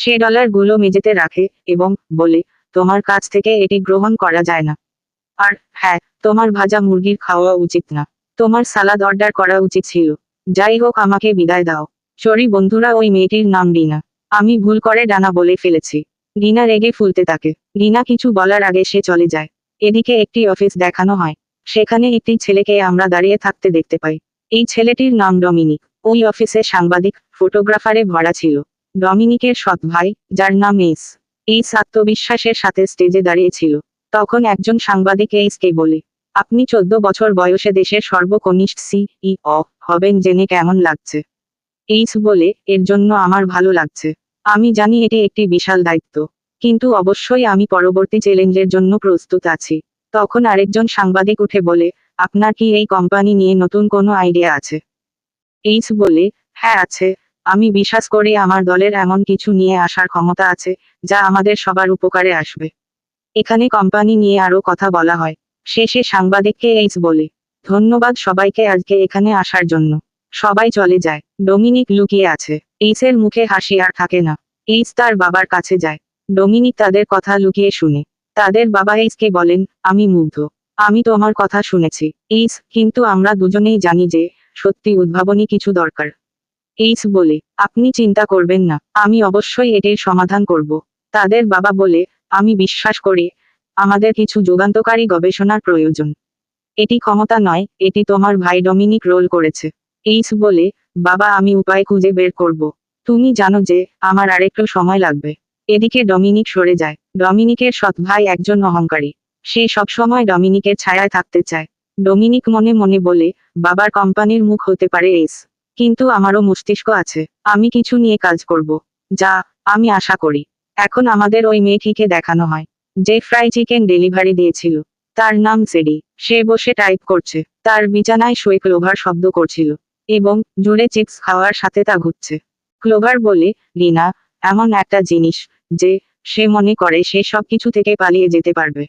সে ডলারগুলো মেঝেতে রাখে এবং বলে, তোমার কাছ থেকে এটি গ্রহণ করা যায় না। আর হ্যাঁ, তোমার ভাজা মুরগির খাওয়া উচিত না। তোমার সালাদ অর্ডার করা উচিত ছিল। যাই হোক, আমাকে বিদায় দাও। সরি বন্ধুরা, ওই মেয়েটির নাম রিনা। আমি ভুল করে ডানা বলে ফেলেছি। রিনা রেগে ফুলতে থাকে। রিনা কিছু বলার আগে সে চলে যায়। এদিকে একটি অফিস দেখানো হয়। সেখানে একটি ছেলেকে আমরা দাঁড়িয়ে থাকতে দেখতে পাই। এই ছেলেটির নাম ডমিনিক। ওই অফিসে সাংবাদিক, ফটোগ্রাফারে ভরা ছিল। ডমিনিকের সৎ ভাই, যার নাম এইস আত্মবিশ্বাসের সাথে স্টেজে দাঁড়িয়েছিল। তখন একজন সাংবাদিক এইসকে বলে, আপনি 14 বছর বয়সে দেশের সর্বকনিষ্ঠ সিইও হবেন জেনে কেমন লাগছে? এইস বলে, এর জন্য আমার ভালো লাগছে। আমি জানি এটি একটি বিশাল দায়িত্ব, কিন্তু অবশ্যই আমি পরবর্তী চ্যালেঞ্জের জন্য প্রস্তুত আছি। তখন আরেকজন সাংবাদিক উঠে বলে, আপনার কি এই কোম্পানি নিয়ে নতুন কোনো আইডিয়া আছে? এইস বলে, হ্যাঁ আছে। আমি বিশ্বাস করি আমার দলের এমন কিছু নিয়ে আসার ক্ষমতা আছে, যা আমাদের সবার উপকারে আসবে। এখানে কোম্পানি নিয়ে আরো কথা বলা হয়। শেষে সাংবাদিককে এইস বলে, ধন্যবাদ সবাইকে আজকে এখানে আসার জন্য। সবাই চলে যায়। ডমিনিক লুকিয়ে আছে। এইসের মুখে হাসি আর থাকে না। এইস তার বাবার কাছে যায়। ডমিনিক তাদের কথা লুকিয়ে শুনে। তাদের বাবা এইসকে বলেন, আমি মুগ্ধ। আমি তোমার কথা শুনেছি এইস, কিন্তু আমরা দুজনেই জানি যে সত্যি উদ্ভাবনী কিছু দরকার। এইস বলে, আপনি চিন্তা করবেন না, আমি অবশ্যই এটির সমাধান করব। তাদের বাবা বলে, আমি বিশ্বাস করি আমাদের কিছু যুগান্তকারী গবেষণার প্রয়োজন। এটি ক্ষমতা নয়, এটি তোমার ভাই ডমিনিক রোল করেছে। এইস বলে, বাবা আমি উপায় খুঁজে বের করব। তুমি জানো যে আমার আরেকটু সময় লাগবে। এদিকে ডমিনিক সরে যায়। ডমিনিকের সৎ ভাই একজন অহংকারী। সে সবসময় ডমিনিকের ছায়ায় থাকতে চায়। ডমিনিক মনে মনে বলে, বাবার কোম্পানির মুখ হতে পারে এইস, কিন্তু আমারও মস্তিষ্ক আছে। আমি কিছু নিয়ে কাজ করব। যা আমি আশা করি। এখন আমাদের ওই মেয়েটিকে দেখানো হয়, যে ফ্রাই চিকেন ডেলিভারি দিয়েছিল। তার নাম সেডি। সে বসে টাইপ করছে। তার বিছানায় শুয়ে ক্লোভার শব্দ করছিল এবং জুড়ে চিপস খাওয়ার সাথে তা ঘুরছে। ক্লোভার বলে, রিনা এমন একটা জিনিস যে সে মনে করে সে সবকিছু থেকে পালিয়ে যেতে পারবে।